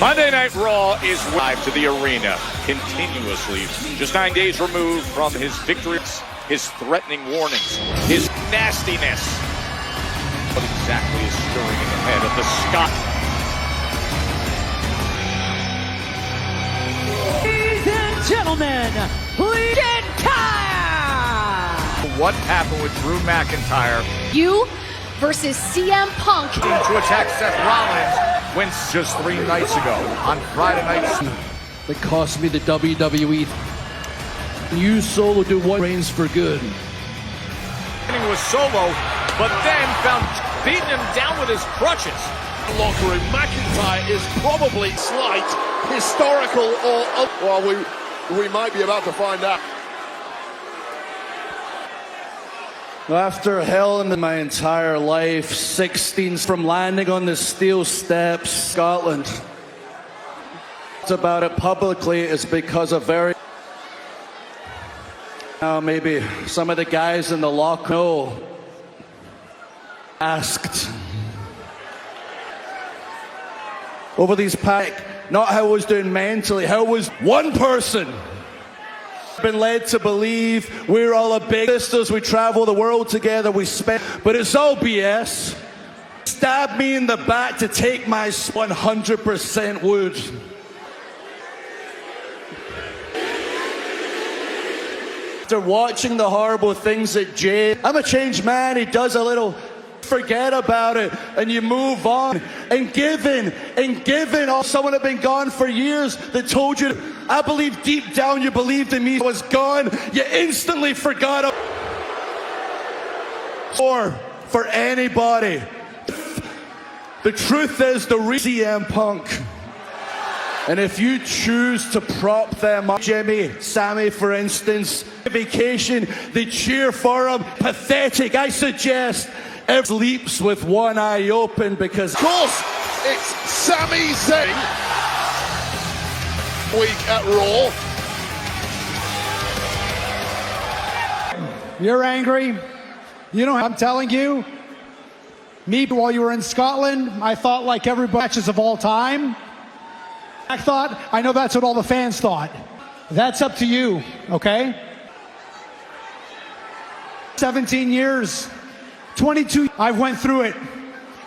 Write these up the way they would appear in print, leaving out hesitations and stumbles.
Monday Night Raw is live to the arena continuously. Just 9 days removed from his victories, his threatening warnings, his nastiness. What exactly is stirring in the head of the Scot? Ladies and gentlemen, please time! What happened with Drew McIntyre? You versus CM Punk. To attack Seth Rollins wins just 3 nights ago on Friday night. That cost me the WWE. You Solo do what reigns for good. He was Solo, but then found beating him down with his crutches. Locker room, McIntyre is probably slight, historical, or well, we might be about to find out. After hell in my entire life, 16 from landing on the steel steps, Scotland. It's about it publicly is because of maybe some of the guys in the locker asked over these not how I was doing mentally, how was one person been led to believe we're all a big sisters, we travel the world together, we spend, but it's all BS. Stab me in the back to take my 100% would. After watching the horrible things that Jay, I'm a changed man, he does a little, forget about it, and you move on, and giving, someone had been gone for years that told you, I believe deep down you believed in me, was gone, you instantly forgot for anybody. The truth is the CM Punk. And if you choose to prop them up, Jimmy, Sammy, for instance, vacation, they cheer for him, pathetic. I suggest every leaps with one eye open because, of course, it's Sami Zayn week at Raw. You're angry. You know, I'm telling you, me, while you were in Scotland, I thought like every matches of all time. I know that's what all the fans thought. That's up to you, okay? 17 years, 22, I went through it.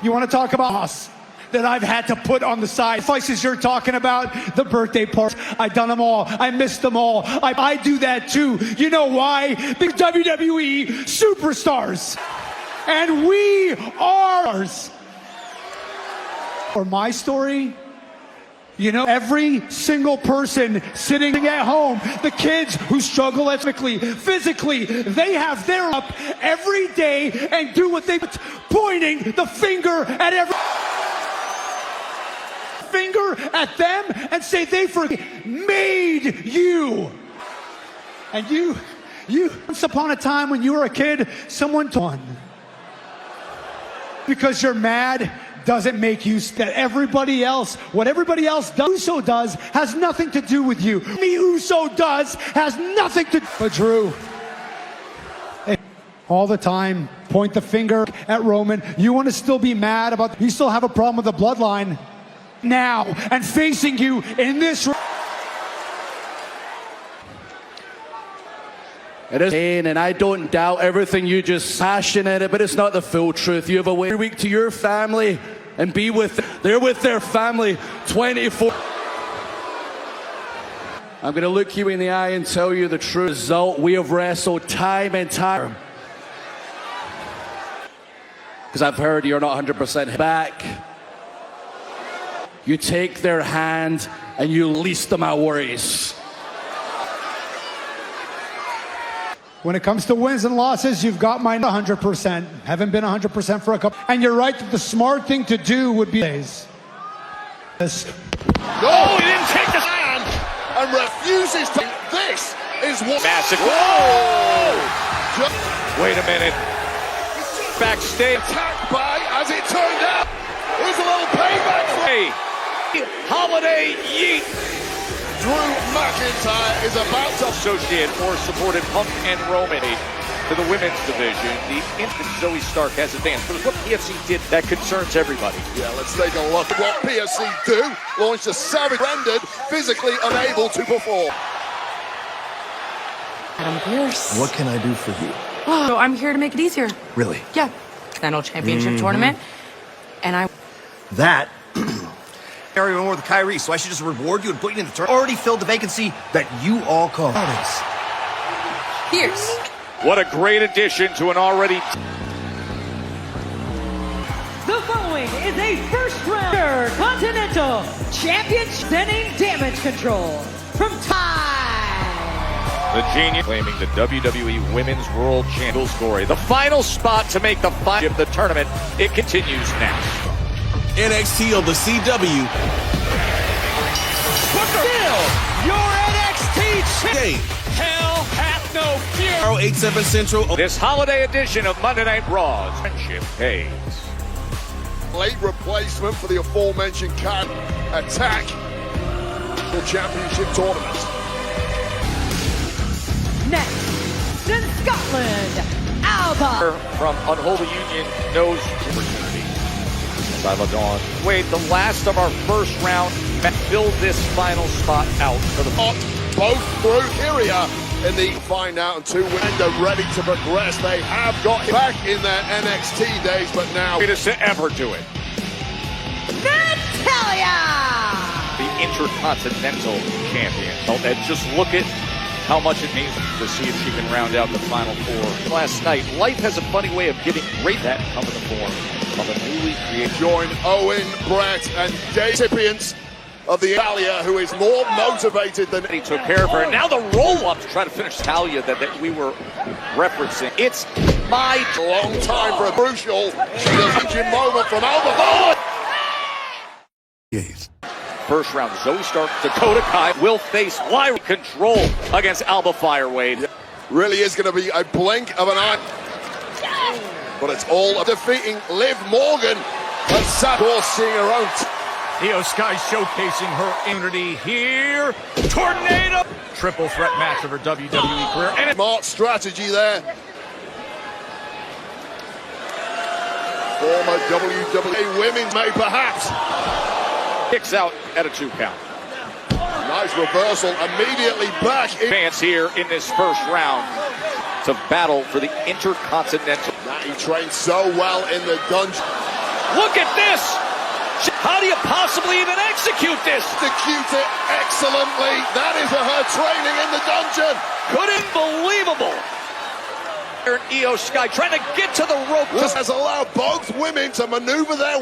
You want to talk about us that I've had to put on the side? Sacrifices you're talking about, the birthday parties, I've done them all. I missed them all. I do that too. You know why? Big WWE superstars. And we are. For my story, you know, every single person sitting at home, the kids who struggle physically, they have their up every day and do what they pointing the finger at them and say they made you. And you once upon a time when you were a kid, someone told because you're mad doesn't make you that everybody else, what everybody else does, Uso does, has nothing to do with you. Me Uso does has nothing to do. But Drew, all the time, point the finger at Roman. You want to still be mad about, you still have a problem with the bloodline now and facing you in this. It is pain, and I don't doubt everything you just passionate, but it's not the full truth. You have a way every week to your family and be with them. They're with their family 24. I'm going to look you in the eye and tell you the true result. We have wrestled time and time. Because I've heard you're not 100% back. You take their hand and you lease them our worries. When it comes to wins and losses, you've got mine 100%. Haven't been 100% for a couple. And you're right that the smart thing to do would be this. Oh, he didn't take the hand and refuses to. This is what. Massive. Whoa! Wait a minute. Backstage. Attacked by, as it turned out, here's a little payback for. Hey, holiday yeet. Drew McIntyre is about to associate or supported Punk and Roman. To the women's division, the instant Zoe Stark has advanced. But it's what PFC did that concerns everybody. Yeah, let's take a look at what PFC do. Launched a savage, rendered, physically unable to perform. Adam Pierce. What can I do for you? Oh, I'm here to make it easier. Really? Yeah. National Championship tournament. And I... That? Everyone more with Kyrie, so I should just reward you and put you in the tournament. Already filled the vacancy that you all call. Pierce. What a great addition to an already... The following is a first-round Continental Championship sending damage control from The Genius claiming the WWE Women's World Champion story. The final spot to make the final of the tournament. It continues next. NXT on the CW. Still, your NXT champion. Hell hath no fear. 87 Central. This holiday edition of Monday Night Raw's Friendship Pays. Late replacement for the aforementioned Attack the Championship Tournament. Next, in Scotland, Alba. From Unholy Union knows opportunity. Sila Dawn. Wait, the last of our first round fill this final spot out for the both through Kyria in the find out, and two women are ready to progress. They have got him back in their NXT days, but now greatest to ever do it. Natalia! The Intercontinental Champion. And just look at how much it means to see if she can round out the final four. Last night, life has a funny way of getting great that come in the form of a newly created. Join Owen, Brett, and Dave recipients of the Talia, who is more motivated than he took care of her. And now the roll-up to try to finish Talia that we were referencing. It's my long time for a crucial moment from Alba. Yes. First round, Zoe Stark, Dakota Kai will face wire control against Alba Firewade. Yeah, really is going to be a blink of an eye. But it's all defeating Liv Morgan and Sador seeing her own. Io Sky showcasing her immunity here. Tornado! Triple threat match of her WWE career. And smart strategy there. Former WWE women's may perhaps. Kicks out at a 2 count. Nice reversal, immediately back. Advance here in this first round to battle for the Intercontinental. He trained so well in the dungeon. Look at this! How do you possibly even execute this? Execute it excellently. That is her training in the dungeon. Unbelievable. Io Sky trying to get to the rope. This has allowed both women to maneuver their...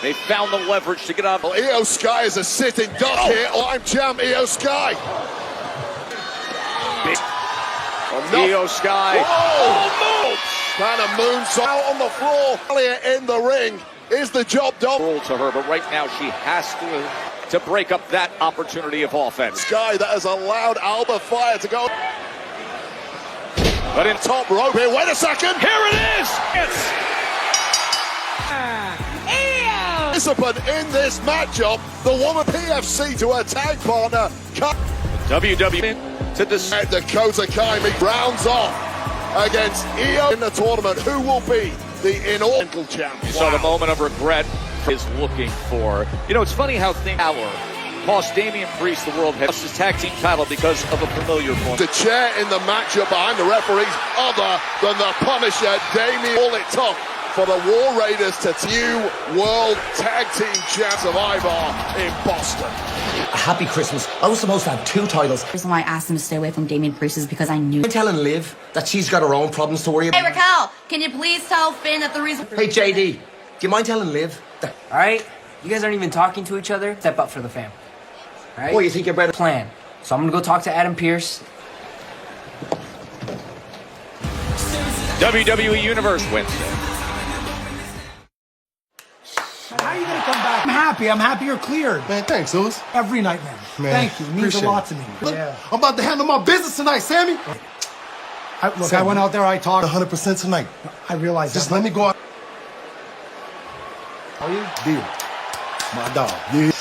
They found the leverage to get up. Well, Io Sky is a sitting duck here. I'm champ Io Sky. Io Sky. Almost. Kind of moonsault out on the floor. Earlier in the ring. Is the job done? Roll to her, but right now she has to break up that opportunity of offense. Sky that has allowed Alba Fire to go. But in top rope here. Wait a second. Here it is. It's participant in this matchup, the woman PFC to her tag partner. WWE to decide. Dakota Kai rounds off against Io in the tournament. Who will be the inaugural champ? You saw the moment of regret is looking for. You know, it's funny how things cost Damian Priest the world head his tag team title because of a familiar point. The chair in the matchup behind the referees, other than the Punisher, Damian. All it took for the War Raiders to new World Tag Team Champ Survivor in Boston. A happy Christmas. I was supposed to have 2 titles. The reason why I asked him to stay away from Damian Priest is because I knew. I'm telling Liv that she's got her own problems to worry about. Hey Raquel, can you please tell Finn that the reason... Hey JD, do you mind telling Liv that... Alright, you guys aren't even talking to each other. Step up for the fam. Alright? Well, you think you're better... Plan. So I'm gonna go talk to Adam Pierce. WWE Universe Wednesday. How are you going to come back? I'm happy. I'm happy you're cleared. Man, thanks, Oz. Every night, man. Thank you. It means a lot to me. Yeah. I'm about to handle my business tonight, Sammy. Look, I went out there, I talked 100% tonight. I realized Just let me go out. Are you? Deal. My dog. Yeah.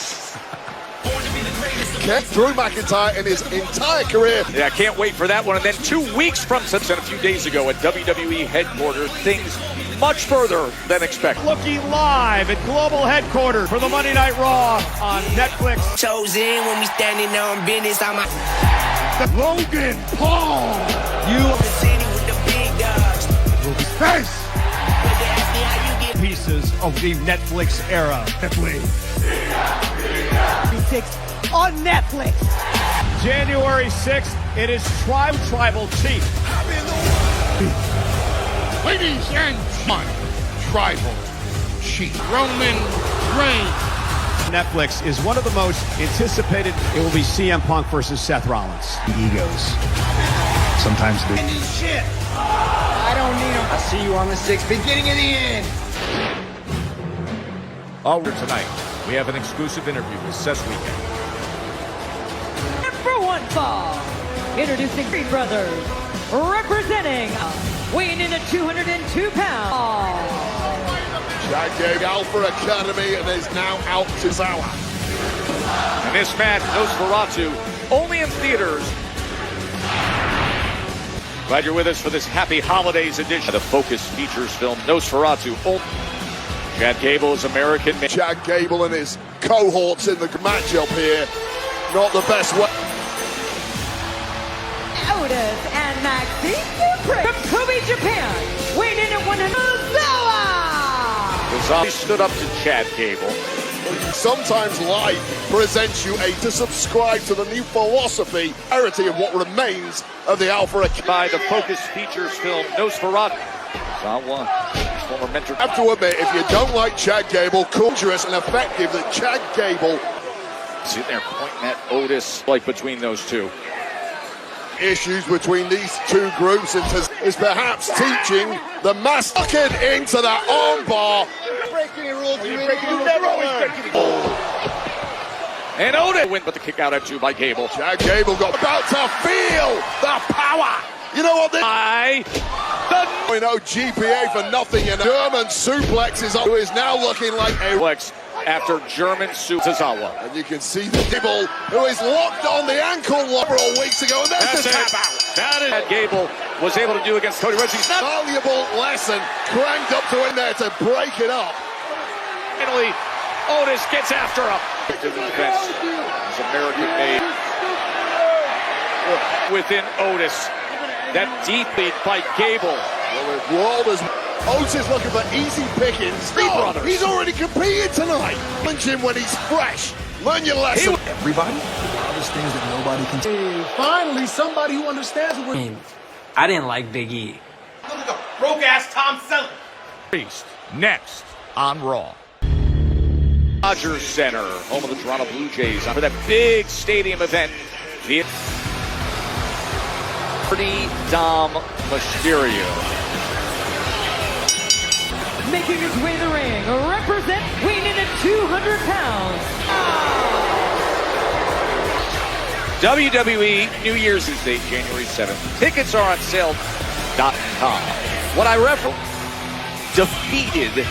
Drew McIntyre in his entire career. Yeah, can't wait for that one. And then 2 weeks from since a few days ago at WWE headquarters, things much further than expected. Looking live at global headquarters for the Monday Night Raw on Netflix. Chosen when we standing on business. I'm a Logan Paul. the city with the big dogs. Face. Pieces of the Netflix era. Netflix. On Netflix. January 6th, it is Tribal Chief. Ladies and gentlemen, Tribal Chief Roman Reigns. Netflix is one of the most anticipated. It will be CM Punk versus Seth Rollins. Egos. Sometimes do. Shit. I don't need them. I'll see you on the 6th, beginning of the end. Tonight, we have an exclusive interview with Seth Weekend. Number 1 fall. Introducing Three Brothers. Representing. Weighing in at 202 pounds. Chad Gable, Alpha Academy, and is now out to Zawa. And this match, Nosferatu, only in theaters. Glad you're with us for this happy holidays edition of the Focus Features film Nosferatu. Chad Gable is American. Chad Gable and his cohorts in the matchup here. Not the best way. Otis and Maxine Dupri from Kobe, Japan. Weighing in at 100. He stood up to Chad Gable. Sometimes life presents you to subscribe to the new philosophy, parity of what remains of the Alpha Academy. By the Focus Features film Nosferatu. Zawa, former mentor. I have to admit, if you don't like Chad Gable, dangerous and effective that Chad Gable. Sitting there pointing at Otis, like between those two. Issues between these two groups is perhaps teaching the master into that armbar. And Otis win, but the kick out at 2 by Gable. Chad Gable got about to feel the power. You know what? We know GPA for nothing, and German suplexes who is now looking like a flex after German Zawa. And you can see the Gable who is locked on the ankle several weeks ago, and there's the tap out. That is what Gable was able to do against Cody Rhodes. He's not valuable lesson cranked up to in there to break it up. Finally, Otis gets after him. To the defense. He's American made. Within Otis. That deep lead by Gable. Otis looking for easy pickings. He's already competed tonight. Punch him when he's fresh. Learn your lesson. Everybody understands that nobody can. Hey, finally, somebody who understands what we're. I didn't like Big E. Look at the broke-ass Tom Selleck. Next on Raw. Rogers Center, home of the Toronto Blue Jays, for that big stadium event. The Dom Mysterio. Making his way to the ring, weighing in at 200 pounds. WWE New Year's Day, January 7th. Tickets are on sale.com. What I reference, defeated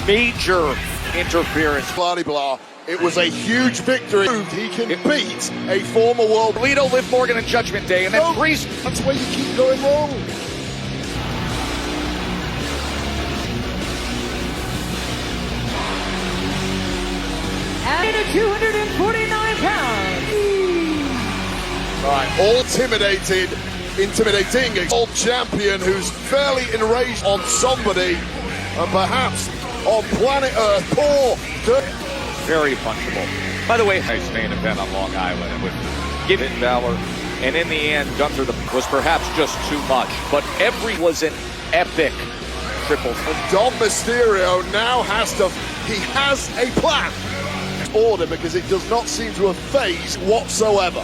major interference. Blah, blah. It was a huge victory. He can beat a former world. Lido, Liv Morgan, and Judgment Day, and then Priest. That's where you keep going wrong. At 249 pounds. Right, all intimidating a old champion who's fairly enraged on somebody, and perhaps on planet Earth. Poor. Very punchable. By the way, nice main event on Long Island with Given Valor, and in the end, Gunther was perhaps just too much, but every was an epic triple. And Dom Mysterio now has a plan. Order, because it does not seem to have phased whatsoever.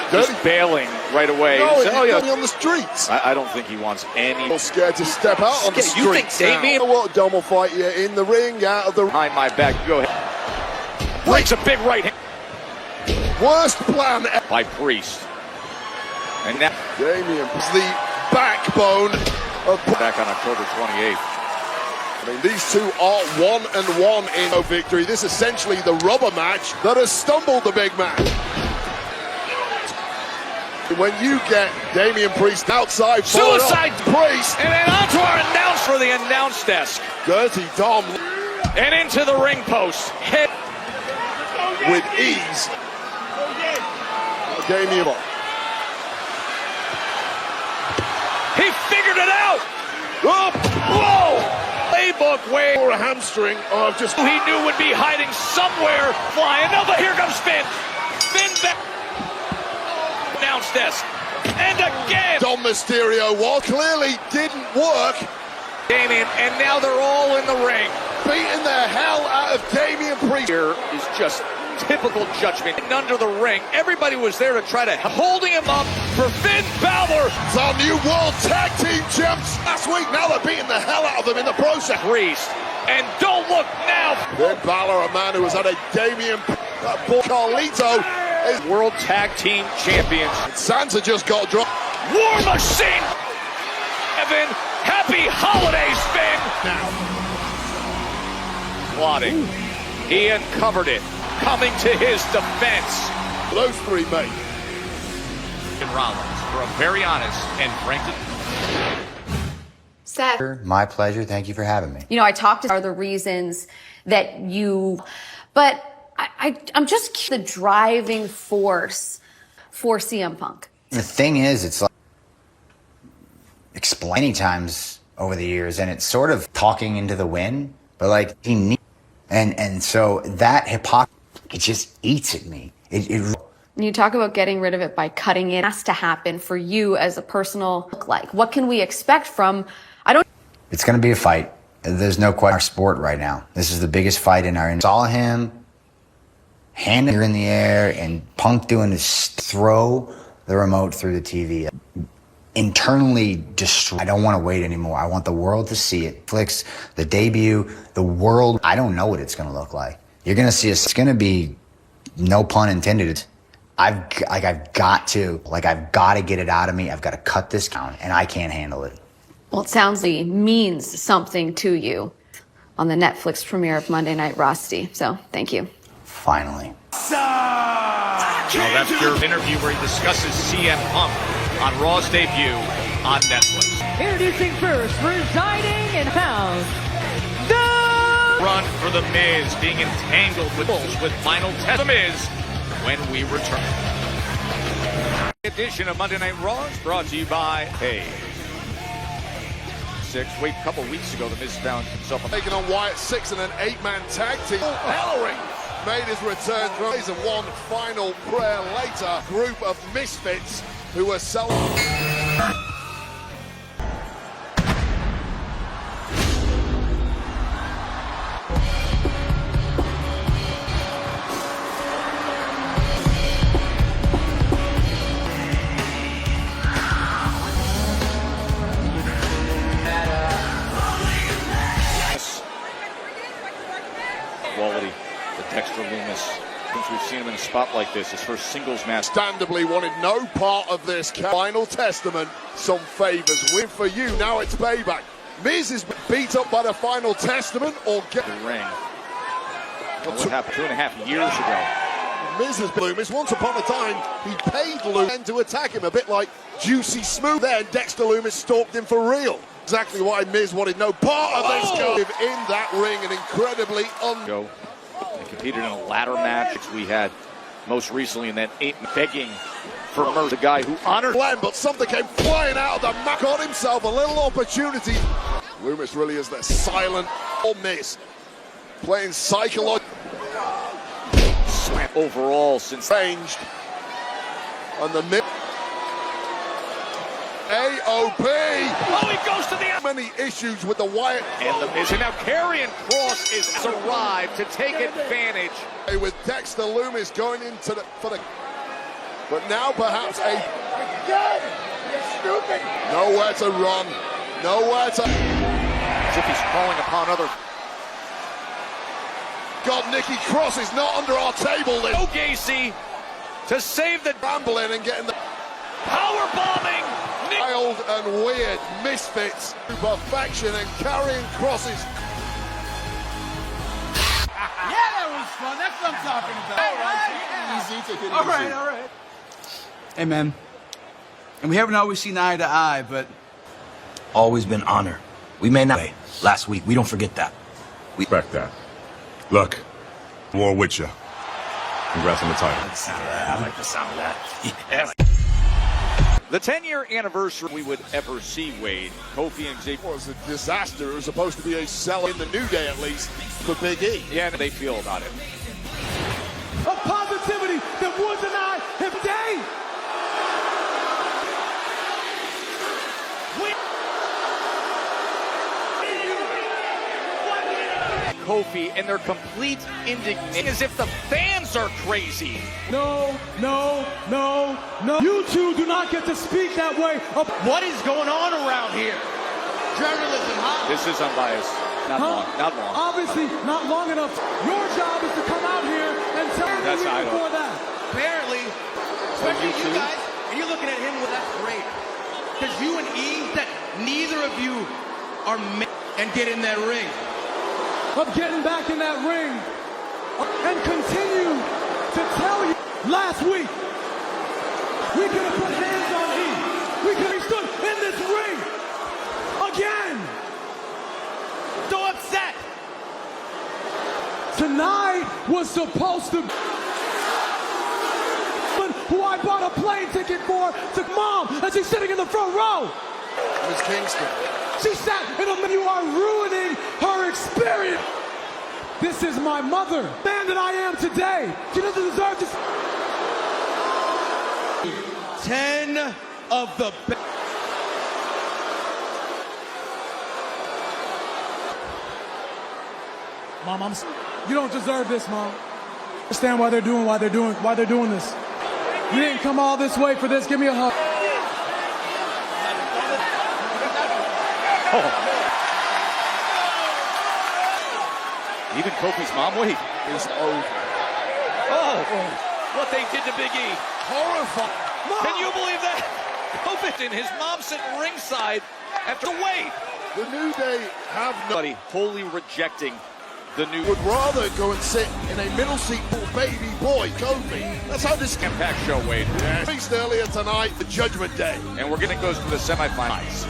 He's bailing right away. No, he's on the streets. I don't think he wants any. Scared to step out on the streets. You think Damien? You know what? Dom will fight you in the ring, out of the. Behind my back. Go ahead. Breaks a big right hand. Worst plan ever. By Priest. And now Damien is the backbone of. Back on October 28th. I mean, these two are 1-1 in a victory. This is essentially the rubber match that has stumbled the big man. When you get Damian Priest outside, suicide Priest, and then onto our announce for the announce desk. Dirty Dom, and into the ring post. Hit with ease. Damian. He figured it out. Oh, whoa! Playbook way or a hamstring. Oh, just he knew would be hiding somewhere. Fly another. Here comes Finn. Finn back. Announce desk. And again. Dom Mysterio clearly didn't work. Damian, and now they're all in the ring. Beating the hell out of Damian Priest. Here is just typical judgment. Under the ring, everybody was there to try to holding him up for Finn Balor. It's our new World Tag Team Champs last week. Now they're beating the hell out of them in the process. Priest, and don't look now. Finn Balor, a man who has had a Damian Carlito, is World Tag Team Champions. Sansa just got dropped. War Machine. Evan, happy holidays, Finn. Now, plotting. He uncovered it. Coming to his defense. Those three, mate. And Rollins for a very honest and frank. Seth. My pleasure. Thank you for having me. You know, I talked to are the reasons that you, but I'm just the driving force for CM Punk. The thing is, it's like explaining times over the years, and it's sort of talking into the wind, but like he needs, and so that hypocrisy, it just eats at me. You talk about getting rid of it by cutting it. It has to happen for you as a personal look like. What can we expect from, It's going to be a fight. There's no question in our sport right now. This is the biggest fight in our, saw him hand in the air and Punk doing his throw the remote through the TV. Internally destroyed. I don't want to wait anymore. I want the world to see it. Flicks, the debut, the world. I don't know what it's going to look like. You're going to see us. It's going to be, no pun intended. I've got to get it out of me. I've got to cut this down, and I can't handle it. well, it sounds like it means something to you on the Netflix premiere of Monday Night Raw, so thank you. Finally. Well, that's your interview where he discusses CM Punk on Raw's debut on Netflix. Introducing first, residing in house, the Run for The Miz, being entangled with final test. The Miz when we return. Edition of Monday Night Raw is brought to you by Hey. A couple weeks ago, The Miz found himself taking on Wyatt 6 and an 8-man tag team. Ellering made his return from season 1. Final prayer later, group of misfits who were quality. The Dexter Lumis. Since we've seen him in a spot like this, his first singles match. understandably wanted no part of this. Final Testament, some favors. Win for you, now it's payback. Miz is beat up by the Final Testament or get the ring. What happened 2.5 years ago? Miz has Loomis. Once upon a time, he paid Loomis to attack him, a bit like Juicy Smooth. Then Dexter Lumis stalked him for real. Exactly why Miz wanted no part of this go in that ring, and incredibly They competed in a ladder match we had most recently in that 8 begging for mercy. The guy who honored Glenn, but something came flying out of the mat. Got himself a little opportunity. Loomis really is the silent Miz, playing psychological. Slam overall since changed on the mid. AOP. Oh, he goes to the many issues with the Wyatt and the Miz. And now Karrion Kross is arrived to take advantage. With Dexter Lumis going into but now perhaps nowhere to run, nowhere to. As if he's calling upon other. God, Nikki Cross is not under our table. No Gacy to save the rambling and getting the power bombing. Wild and weird misfits to perfection, and Karrion Kross's was fun. That's what I'm talking about. Easy, take it easy. All right. Hey, man. And we haven't always seen eye to eye, but Always been honor. We may not. Last week, we don't forget that. We respect that. Look, war with you. Congrats on the title. I like the sound of that. Yeah. The 10-year anniversary we would ever see, Wade. Kofi and Xavier. It was a disaster. It was supposed to be a sell in the New Day, at least, for Big E. Yeah, they feel about it. Of positivity that Woods and I have day. Kofi and their complete indignation as if the fans are crazy. No. You two do not get to speak that way. what is going on around here? Journalism, huh? This is unbiased. Not long. Obviously, not long enough. Your job is to come out here and tell me That's how I before that. Apparently, especially you guys, and you're looking at him with that great. Because you and E, that neither of you are and get in that ring. Of getting back in that ring and continue to tell you last week we could have put hands on E. We could have stood in this ring again. So upset. Tonight was supposed to be who I bought a plane ticket for to Mom as she's sitting in the front row. Miss Kingston. She sat in a you are ruining her experience. This is my mother, man that I am today. She doesn't deserve this. 10 of the best. Mom, you don't deserve this, Mom. I understand why they're doing this. You didn't come all this way for this. Give me a hug. Even Kofi's mom, Wade, Is over. what they did to Big E. Horrifying. Can you believe that? Kofi and his mom sitting ringside after Wade. The New Day have Nobody wholly rejecting the new. would rather go and sit in a middle seat for baby boy Kofi. That's how this Impact show, Wade. released earlier tonight, the Judgment Day. And we're going to go to the semifinals.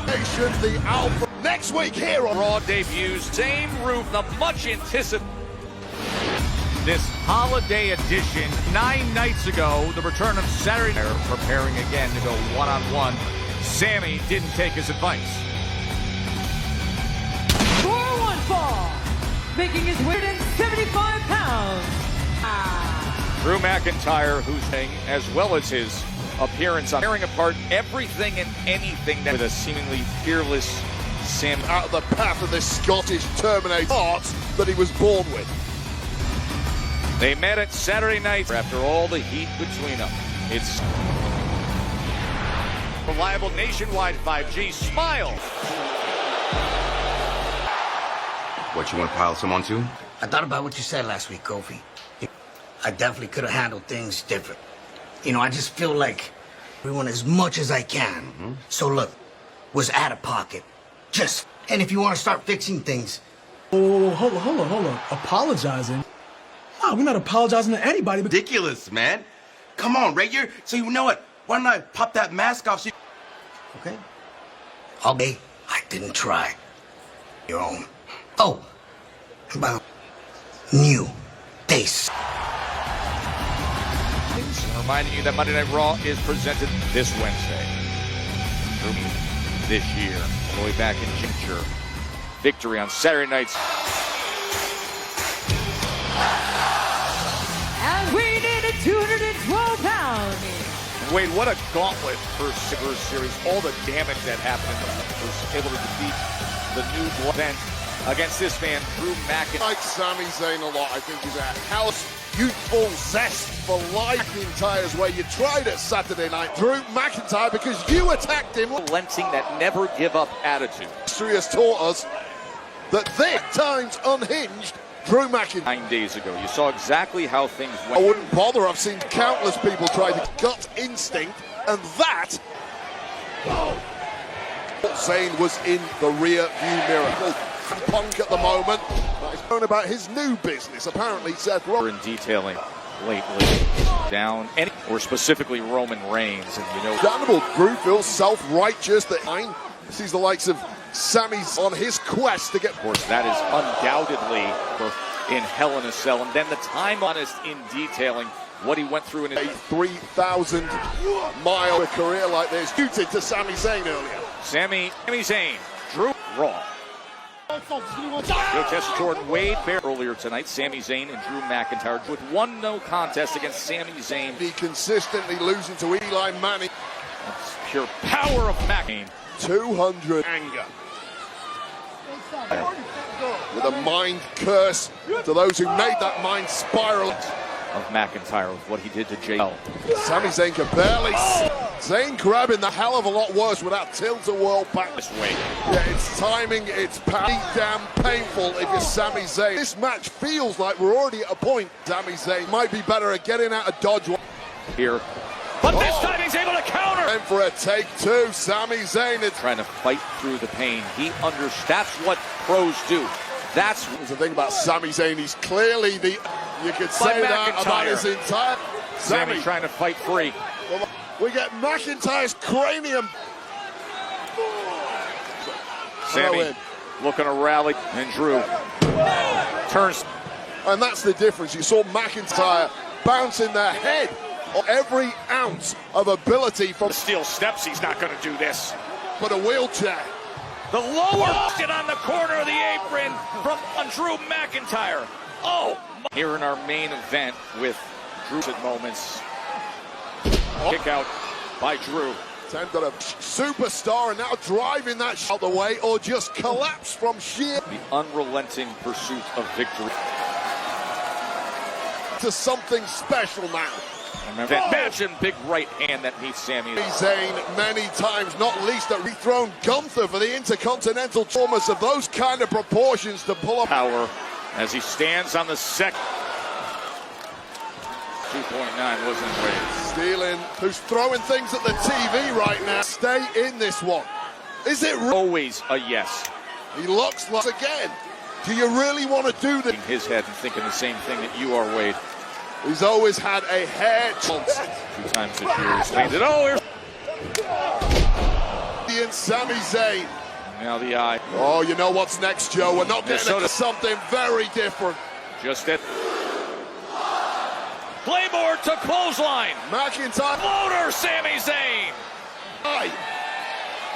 Nation, the Alpha. Next week here on Raw debuts, same roof, the much anticipated. This holiday edition, 9 nights ago, the return of Saturday. They're preparing again to go one-on-one. Sammy didn't take his advice. For one fall, making his weight in 75 pounds. Drew McIntyre, who's saying, as well as his appearance on tearing apart everything and anything that with a seemingly fearless Sam out of the path of this Scottish Terminator heart that he was born with. They met at Saturday night after all the heat between them. It's reliable nationwide 5G. Smile. What, you want to pile someone to? I thought about what you said last week, Kofi. I definitely could have handled things different. I just feel like everyone as much as I can. So look, was out of pocket. And if you want to start fixing things. Oh, hold on. Apologizing? No, we're not apologizing to anybody. Ridiculous, man. Come on, Ray. So you know what? Why don't I pop that mask off? Okay. Okay, I didn't try. Your own. Oh, about new taste. Reminding you that Monday Night Raw is presented this Wednesday. This year, all the way back in Ginger. Victory on Saturday nights. And we needed 212 pounds. Wade, what a gauntlet for series. All the damage that happened in the was able to defeat the new event against this man, Drew McIntyre. I like Sami Zayn a lot. I think he's a house youthful zest for life. McIntyre's way you tried it Saturday night. Drew McIntyre, because you attacked him. Relenting, that never give up attitude. History has taught us that this times unhinged Drew McIntyre. 9 days ago, you saw exactly how things went. I wouldn't bother. I've seen countless people try the gut instinct, and that Zayn was in the rear view mirror. Punk at the moment. He's known about his new business. Apparently, Seth Rollins. In detailing lately, down any or specifically Roman Reigns, and you know, Understandable. Drew feels self-righteous that he sees the likes of Sammy's on his quest to get. of course, that is undoubtedly in Hell in a Cell, and then the time honest in detailing what he went through in his 3,000-mile career like this. Muted to Sami Zayn earlier. Sami Zayn, Drew Raw. Joe Jordan Wade earlier tonight. Sami Zayn and Drew McIntyre with 1-no contest against Sami Zayn. He consistently losing to Eli Manning. That's pure power of McIntyre. 200 anger. With a mind curse to those who made that mind spiral. Of McIntyre with what he did to JL. Sami Zayn can barely. Zayn grabbing the hell of a lot worse without tilt-a-whirl back. This way. Yeah, it's timing, it's damn painful if you're Sami Zayn. This match feels like we're already at a point. Sami Zayn might be better at getting out of dodge. Here. But this time he's able to counter. And for a take two, Sami Zayn is trying to fight through the pain. He understands. That's what pros do. That's the thing about Sami Zayn. He's clearly the. You could say that about his entire. Sami trying to fight free. We get McIntyre's cranium. Sami looking to rally, and Drew turns. And that's the difference. You saw McIntyre bouncing their head. Every ounce of ability from the steel steps. He's not going to do this. But a wheelchair. The lower on the corner of the apron from Drew McIntyre. Oh, here in our main event with Drew's at moments. Kick out by Drew. Tempted a superstar and now driving that out the way or just collapse from sheer. The unrelenting pursuit of victory. To something special now. Imagine big right hand that meets Sami Zayn many times, not least a rethrown Gunther for the Intercontinental Thomas of those kind of proportions to pull up. Power as he stands on the second. 2.9 wasn't great. Stealing, who's throwing things at the TV right now. Stay in this one. Is it always a yes? He looks like again. Do you really want to do this? His head and thinking the same thing that you are, Wade. He's always had a hair chance. 2 times this year he's landed. Oh, here's Sami Zayn. Now the eye. Oh, you know what's next, Joe? We're not getting into something very different. Just it. Claymore to clothesline. McIntyre. Floater, Sami Zayn.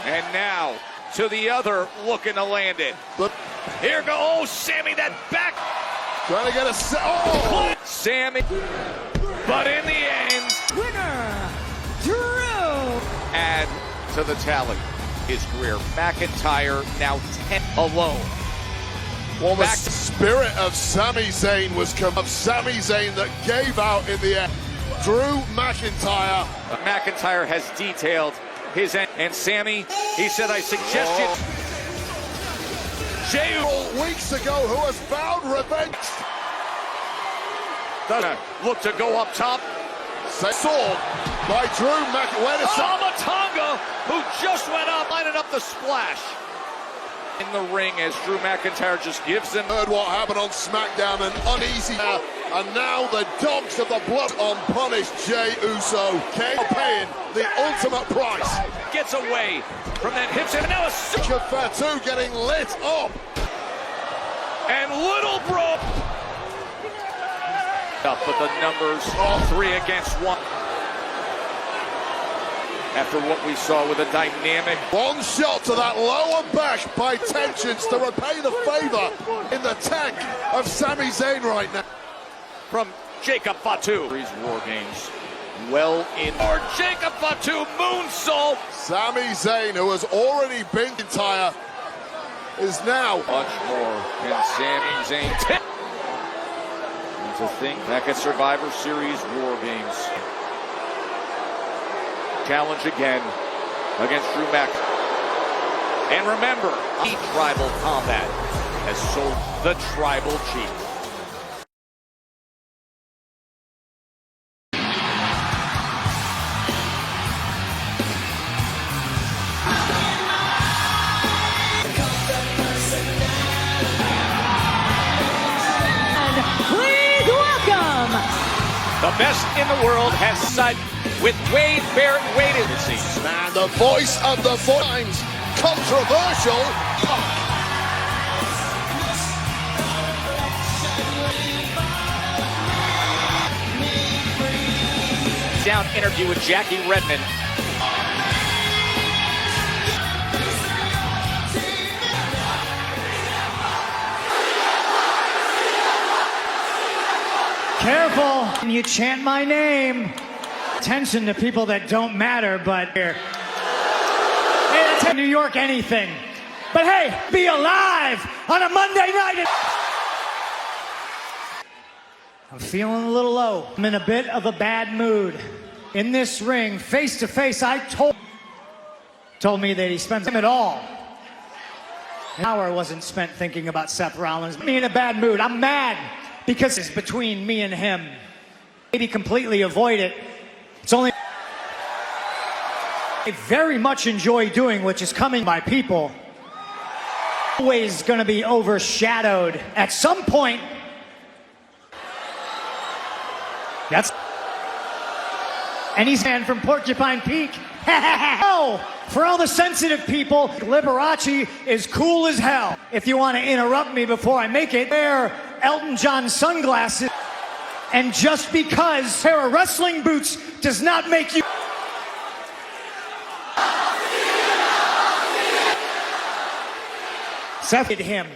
And now to the other, looking to land it. But here go. Oh, Sami, that back. Trying to get a. Oh! Sami. But in the end, winner, Drew. Add to the tally his career. McIntyre now 10 alone. Well, the spirit of Sami Zayn was Sami Zayn that gave out in the end. Drew McIntyre. McIntyre has detailed his end. And Sami, he said, I suggest you. Weeks ago, who has vowed revenge. Doesn't look to go up top. Sword by Drew McIntyre. Tonga, who just went up, lining up the splash. In the ring as Drew McIntyre just gives him. Heard what happened on SmackDown, an uneasy. And now the dogs of the blood unpunished Jey Uso. Paying the ultimate price. Gets away from that hips and now a super. Fatu getting lit up. And Little Bro. But the numbers all 3 against 1. After what we saw with a dynamic. One shot to that lower back by Tensions to repay the favor in the tank of Sami Zayn right now. From Jacob Fatu. These War Games well in. Or Jacob Fatu moonsault. Sami Zayn, who has already been entire, is now. Much more can Sami Zayn take. To think back at Survivor Series War Games. Challenge again against Drew Mac. And remember, Tribal Combat has sold the Tribal Chief. The best in the world has side with Wade Barrett waited to see. And the voice of the times, controversial Punk. Down interview with Jackie Redmond. Careful when you chant my name. Attention to people that don't matter, but here. Hey, that's in New York anything. But hey, be alive on a Monday night. I'm feeling a little low. I'm in a bit of a bad mood. In this ring, face to face, I told me that he spends time at all. An hour wasn't spent thinking about Seth Rollins. Me in a bad mood. I'm mad because it's between me and him. Maybe completely avoid it. It's only I very much enjoy doing, which is coming by people. Always going to be overshadowed at some point. That's and he's man from Porcupine Peak. Oh, for all the sensitive people, Liberace is cool as hell. If you want to interrupt me before I make it, wear Elton John sunglasses. And just because a pair of wrestling boots does not make you Seth did him.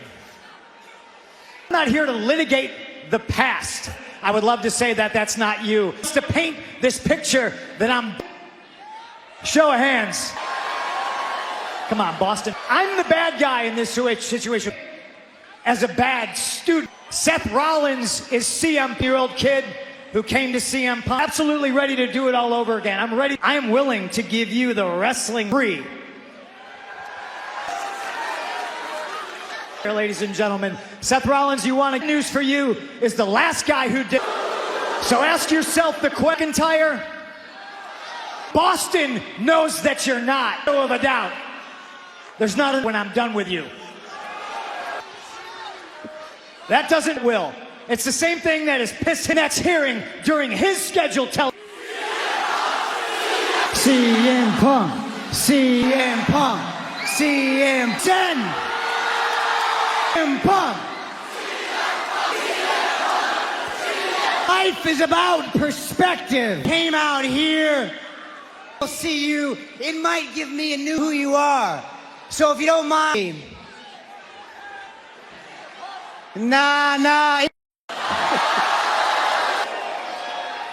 I'm not here to litigate the past. I would love to say that that's not you. It's to paint this picture that I'm... Show of hands. Come on, Boston. I'm the bad guy in this situation. As a bad student, Seth Rollins is CM-year-old kid who came to CM Punk. Absolutely ready to do it all over again. I'm ready. I am willing to give you the wrestling free. Here, ladies and gentlemen, Seth Rollins, you want news for you, is the last guy who did. So ask yourself the question, McIntyre. Boston knows that you're not. No of a doubt. There's not a when I'm done with you. That doesn't will. It's the same thing that is pissing that's hearing during his scheduled CM Punk, CM Punk, CM 10. Punk. Life is about perspective. Came out here. I'll see you. It might give me a new who you are. So if you don't mind. Nah.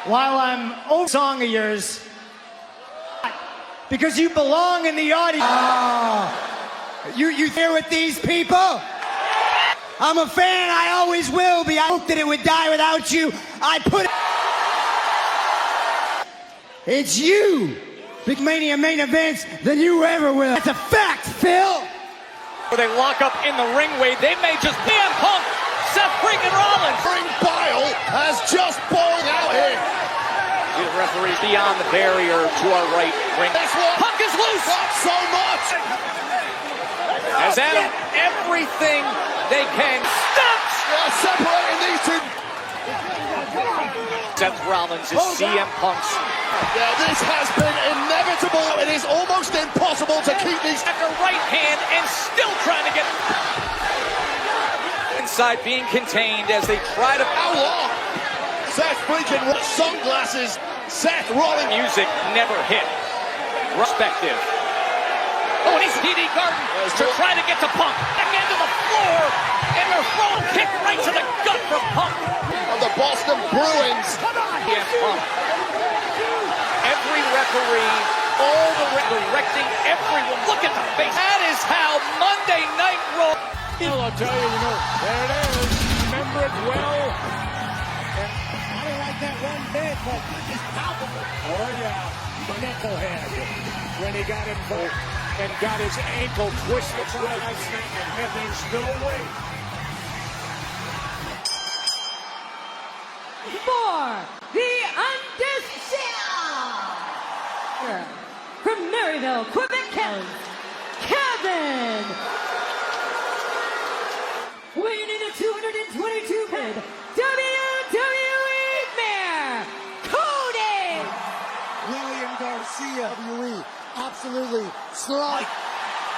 While I'm over song of yours, because you belong in the audience. You there with these people? I'm a fan, I always will be. I hope that it would die without you. I put it. It's you. Big Mania main events than you ever will. That's a fact, Phil. Where they lock up in the ring, Wade. They may just CM Punk, Seth freaking Rollins. Ring bile has just boiled out here. The referee beyond the barrier to our right ring. Punk is loose. Not so much. As Adam, everything they can. Stops! Separating these two. Seth Rollins is CM Punk's. Yeah, this has been inevitable. It is almost impossible to keep these. After right hand and still trying to get inside, being contained as they try to. How long? Seth freaking sunglasses. Seth Rollins. Music never hit. Perspective. Oh, and he's TD Garden to try to get to Punk. Back into the floor, and they're throwing kick right to the gut from Punk. Of the Boston Bruins. Yeah, Punk. Every referee, all the directing, everyone. Look at the face. That is how Monday Night Raw. Well, I'll tell you, there it is. Remember it well. And I don't like that one bit, but it's palpable. Oh, yeah. The knucklehead. When he got involved and got his ankle twisted. That's what I was thinking. And there's no way. For the undisputed from Maryville, Quebec, Kevin. Weighing in at 222 pounds, WWE Mayor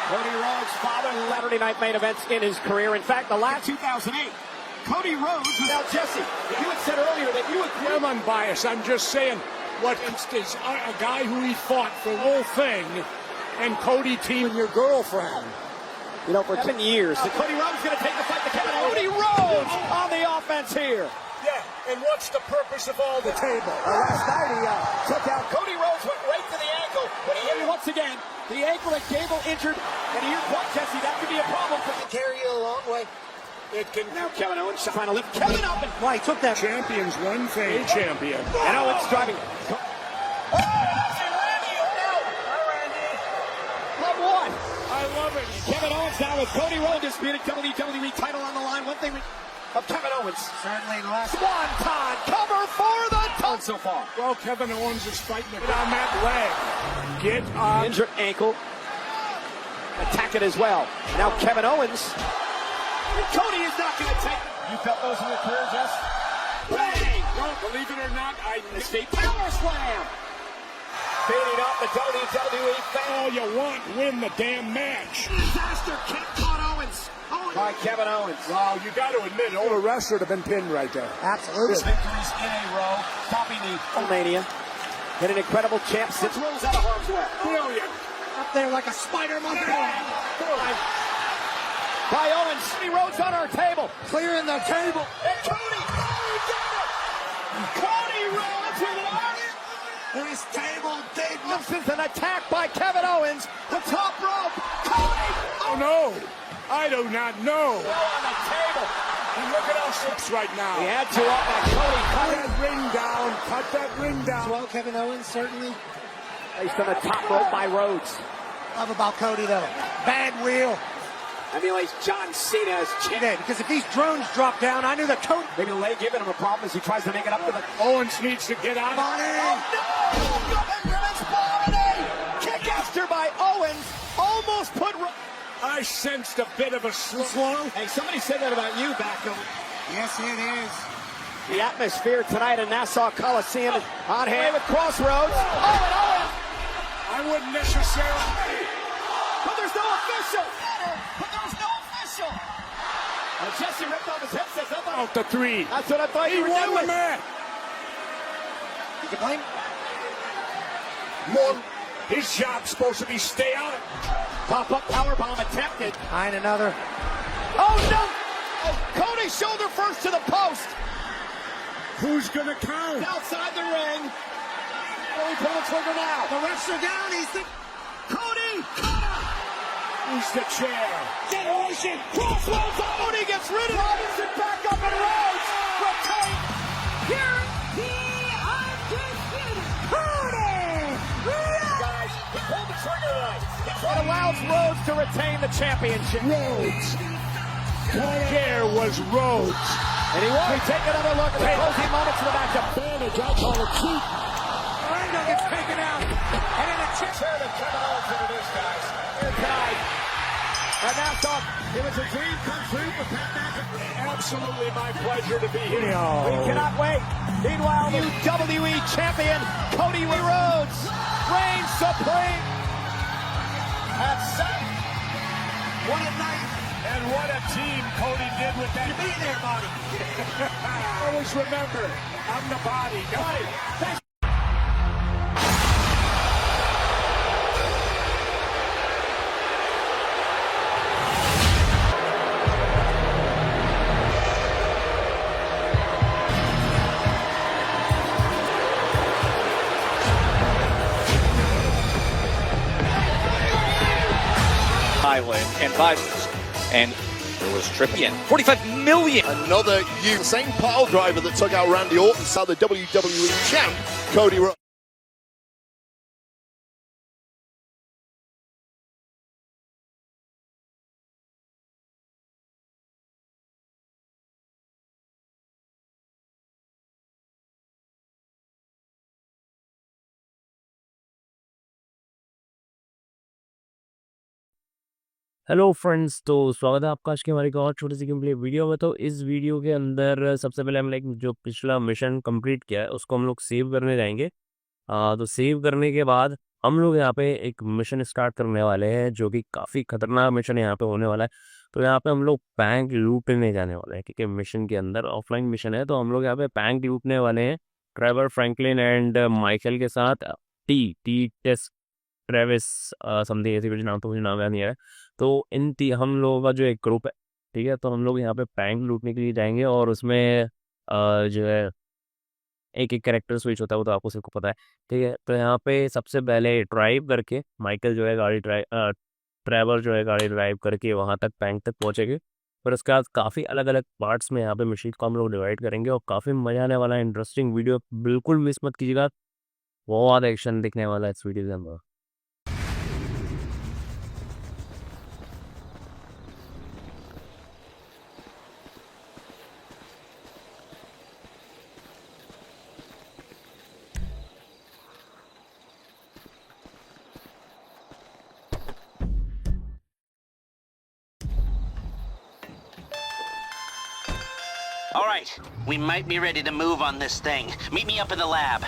Cody Rhodes' father Saturday night main events in his career. In fact, the last 2008, Cody Rhodes was out Jesse. You had said earlier that you agree. I'm unbiased. I'm just saying what is a guy who he fought for the whole thing, and Cody team your girlfriend. You know, for 7 years. Cody Rhodes going to take the fight to Kevin Owens. Cody Rhodes on the offense here. Yeah, and what's the purpose of all the table? Last night he took out Cody Rhodes, went right to the ankle, but he hit it once again. The ankle at Gable injured, and to your point, Jesse, that could be a problem for carry you a long way. It can. Now Kevin Owens trying to lift Kevin up, and why he took that. Champions one thing, champion. And Owens driving. I love it. Kevin Owens now with Cody Rhodes disputed WWE title on the line. One thing of Kevin Owens. Certainly in the last one time cover for the title so far. Well, Kevin Owens is fighting it on that leg. Get on. Injured ankle. Attack it as well. Now Kevin Owens. Cody is not going to take it. You felt those in your career, Jess? Bang! Well, believe it or not, I escaped. Power slam! Fading off the WWE fan. All you want, win the damn match. Disaster kick caught Owens. By Kevin Owens. Wow, you got to admit, all the rest would have been pinned right there. Absolutely. Victories in a row, topping the Mania. Hit an incredible champ. Six rolls out of harm's way. Brilliant. Up there like a spider monkey. By Owens. Cody Rhodes on our table. Clearing the table. And Cody. Oh, he got it. Cody Rhodes with an arm. This table, Dave. This is an attack by Kevin Owens. The top rope. Cody. Oh, no. I do not know. On the table. And look at how six right now. He had to up that Cody. Cut that ring down. Cut that ring down. Well, Kevin Owens certainly. Placed on the top rope by Rhodes. Love about Cody, though. Bad wheel. Emulates John Cena's chin. Because if these drones drop down, I knew that Cody. Maybe the leg giving him a problem as he tries to make it up to the. Owens needs to get out. Oh, no! Kick after by Owens. Almost put. I sensed a bit of a slow. Hey, somebody said that about you back over. Yes, it is. The atmosphere tonight in Nassau Coliseum is on hand with Crossroads. Oh, and Owens. I wouldn't necessarily. But there's no official. But there's no official. And Jesse ripped off his headset. Out the three. That's what I thought you were doing. He won the match. You can blame. More. His job's supposed to be stay out. Pop-up powerbomb attempted. And another. Oh, no. Oh, Cody shoulder first to the post. Who's going to count? Outside the ring. Cody pull the trigger now. The refs are down. He's the... Cody! Who's the chair? Generation Crossroads. Cody gets rid of Robinson back up and Rhodes. Retain. Here, the undisputed Cody Rhodes. Guys, he pulled the trigger tonight. It allows Rhodes to retain the championship. Rhodes. There was Rhodes. And he won. We take another look at the closing moments of the matchup. Advantage, I call it cheap. Orlando gets taken out. And in a chair that Kevin Owens introduced, guys. Here tonight. And that's off. It was a dream come true for Pat McAfee. Absolutely my pleasure to be here. We cannot wait. Meanwhile, the WWE champion, Cody Rhodes, reigns supreme. At 7. What a night. And what a team Cody did with that. You be there, buddy. Always remember, I'm the body. Cody, thanks. Island and Boston. And there was Trippian. 45 million. Another same pile driver that took out Randy Orton, saw the WWE champ, Cody Rhodes. Hello friends, तो स्वागत है आपका आज की हमारी एक और छोटी सी गेम प्ले वीडियो में। तो इस वीडियो के अंदर सबसे पहले हम जो पिछला मिशन कंप्लीट किया है उसको हम लोग सेव करने जाएंगे। तो सेव करने के बाद हम लोग यहाँ पे एक मिशन स्टार्ट करने वाले हैं जो कि काफ़ी खतरनाक मिशन यहाँ पे होने वाला है। तो यहाँ पे हम लोग बैंक लूटने जाने वाले हैं क्योंकि मिशन के अंदर ऑफलाइन मिशन है, तो हम लोग यहाँ पे बैंक लूटने वाले हैं ट्रेवर फ्रैंकलिन एंड माइकल के साथ। T T test Travis something ऐसी कुछ नाम, तो मुझे नाम याद नहीं आ रहा है। तो हम लोगों का जो एक ग्रुप है, ठीक है, तो हम लोग यहाँ पे बैंक लूटने के लिए जाएंगे और उसमें जो है एक एक कैरेक्टर स्विच होता है, वो तो आपको सबको पता है, ठीक है। तो यहाँ पे सबसे पहले ड्राइव करके माइकल जो है ट्रैवल जो है गाड़ी ड्राइव करके वहाँ तक बैंक तक पहुँचेंगे। फिर उसके बाद काफ़ी अलग अलग पार्ट्स में यहाँ पे मशीन को हम लोग डिवाइड करेंगे और काफ़ी मजा आने वाला है। इंटरेस्टिंग वीडियो, बिल्कुल मिस मत कीजिएगा। बहुत एक्शन दिखने वाला है इस वीडियो के अंदर। All right, we might be ready to move on this thing. Meet me up in the lab.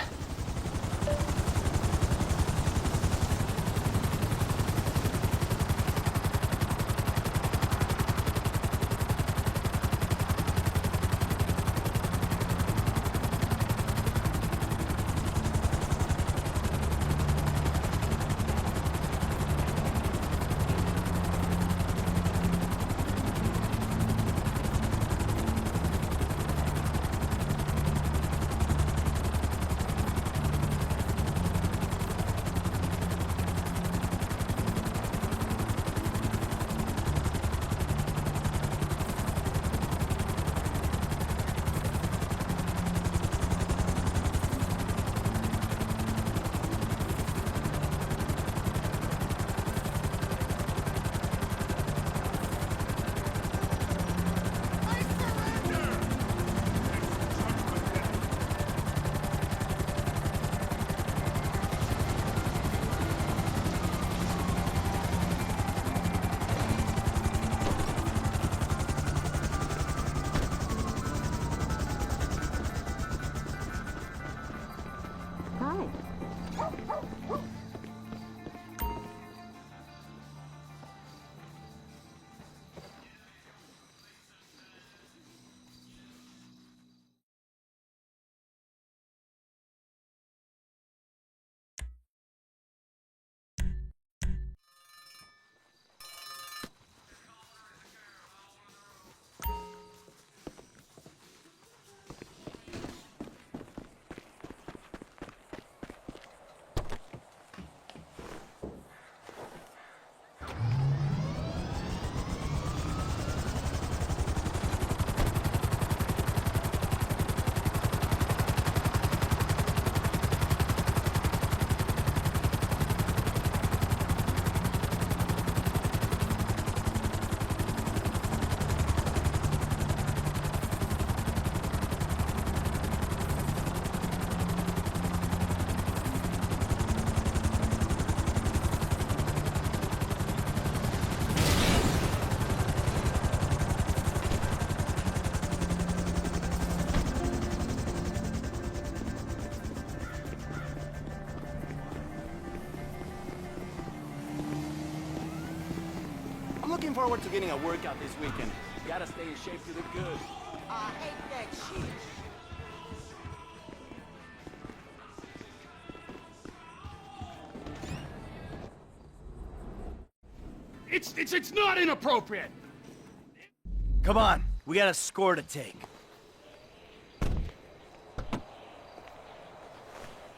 Looking forward to getting a workout this weekend. Gotta stay in shape to look good. I hate that shit. It's not inappropriate. Come on, we got a score to take.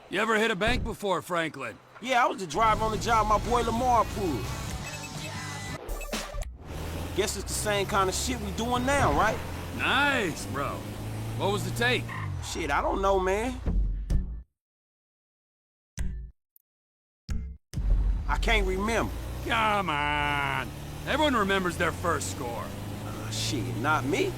You ever hit a bank before, Franklin? Yeah, I was the driver on the job my boy Lamar pulled. Guess it's the same kind of shit we doing now, right? Nice, bro. What was the take? Shit, I don't know, man. I can't remember. Come on. Everyone remembers their first score. Shit, not me.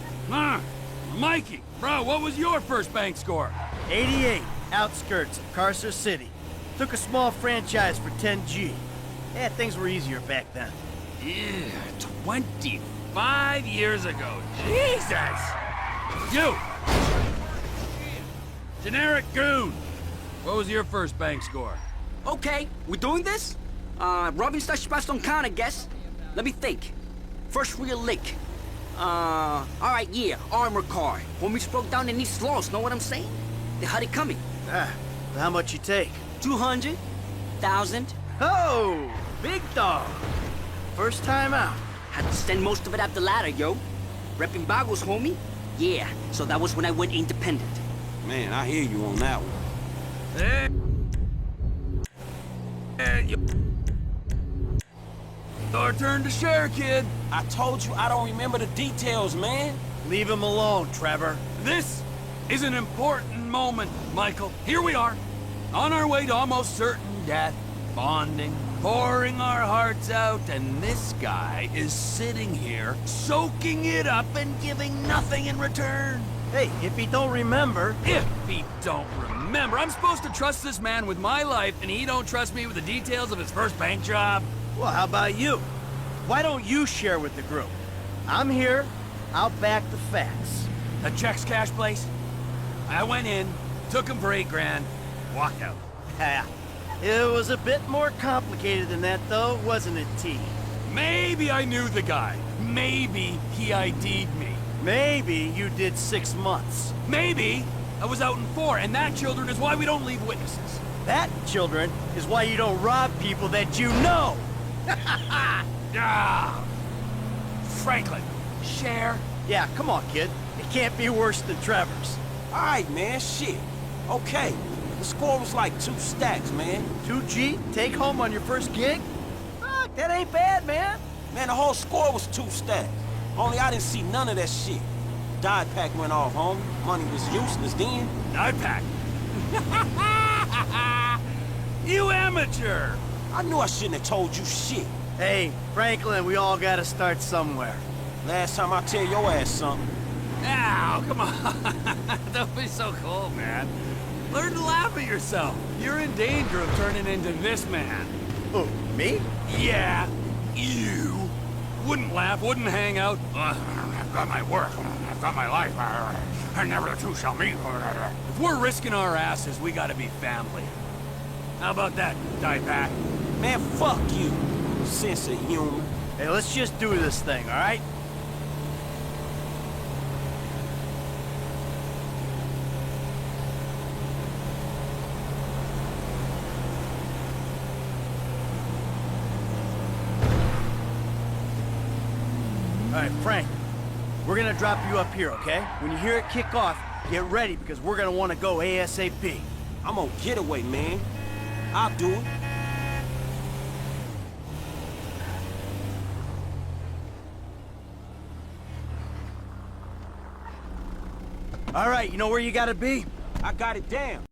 Mikey, bro, what was your first bank score? 88, outskirts of Carcer City. Took a small franchise for 10G. Yeah, things were easier back then. Yeah, 25 years ago. Jesus! You! Generic goon! What was your first bank score? Okay, we're doing this? Rubbing such spots don't count, I guess. Let me think. First real lick. Alright, yeah, armor car. Homies broke down in these slows, know what I'm saying? They had it coming. How much you take? 200,000. Oh, big dog. First time out. Had to spend most of it at the ladder, yo. Repping Bagos, homie. Yeah, so that was when I went independent. Man, I hear you on that one. Your turn to share, kid. I told you I don't remember the details, man. Leave him alone, Trevor. This is an important moment, Michael. Here we are, on our way to almost certain death, bonding, pouring our hearts out, and this guy is sitting here, soaking it up and giving nothing in return. Hey, if he don't remember... If he don't remember, I'm supposed to trust this man with my life, and he don't trust me with the details of his first bank job? Well, how about you? Why don't you share with the group? I'm here. I'll back the facts. The checks cash place? I went in, took him for $8 grand, walked out. It was a bit more complicated than that, though, wasn't it, T? Maybe I knew the guy. Maybe he ID'd me. Maybe you did 6 months. Maybe I was out in 4, and that, children, is why we don't leave witnesses. That, children, is why you don't rob people that you know. Franklin, share? Yeah, come on, kid. It can't be worse than Trevor's. All right, man, shit. Okay, the score was like 2 stacks, man. 2G? Take home on your first gig? Fuck, that ain't bad, man. Man, the whole score was 2 stacks. Only I didn't see none of that shit. Dye pack went off, homie. Money was useless then. Dye pack? You amateur! I knew I shouldn't have told you shit. Hey, Franklin, we all gotta start somewhere. Last time I tell your ass something. Now, come on. Don't be so cold, man. Learn to laugh at yourself. You're in danger of turning into this man. Who, me? Yeah, you. Wouldn't laugh, wouldn't hang out. I've got my work, I've got my life, and never the two shall meet. If we're risking our asses, we gotta be family. How about that, Dieback? Man, fuck you, sense of humor. Hey, let's just do this thing, all right? All right, Frank, we're gonna drop you up here, okay? When you hear it kick off, get ready because we're gonna want to go ASAP. I'm on getaway, man. I'll do it. All right, you know where you gotta be? I got it down.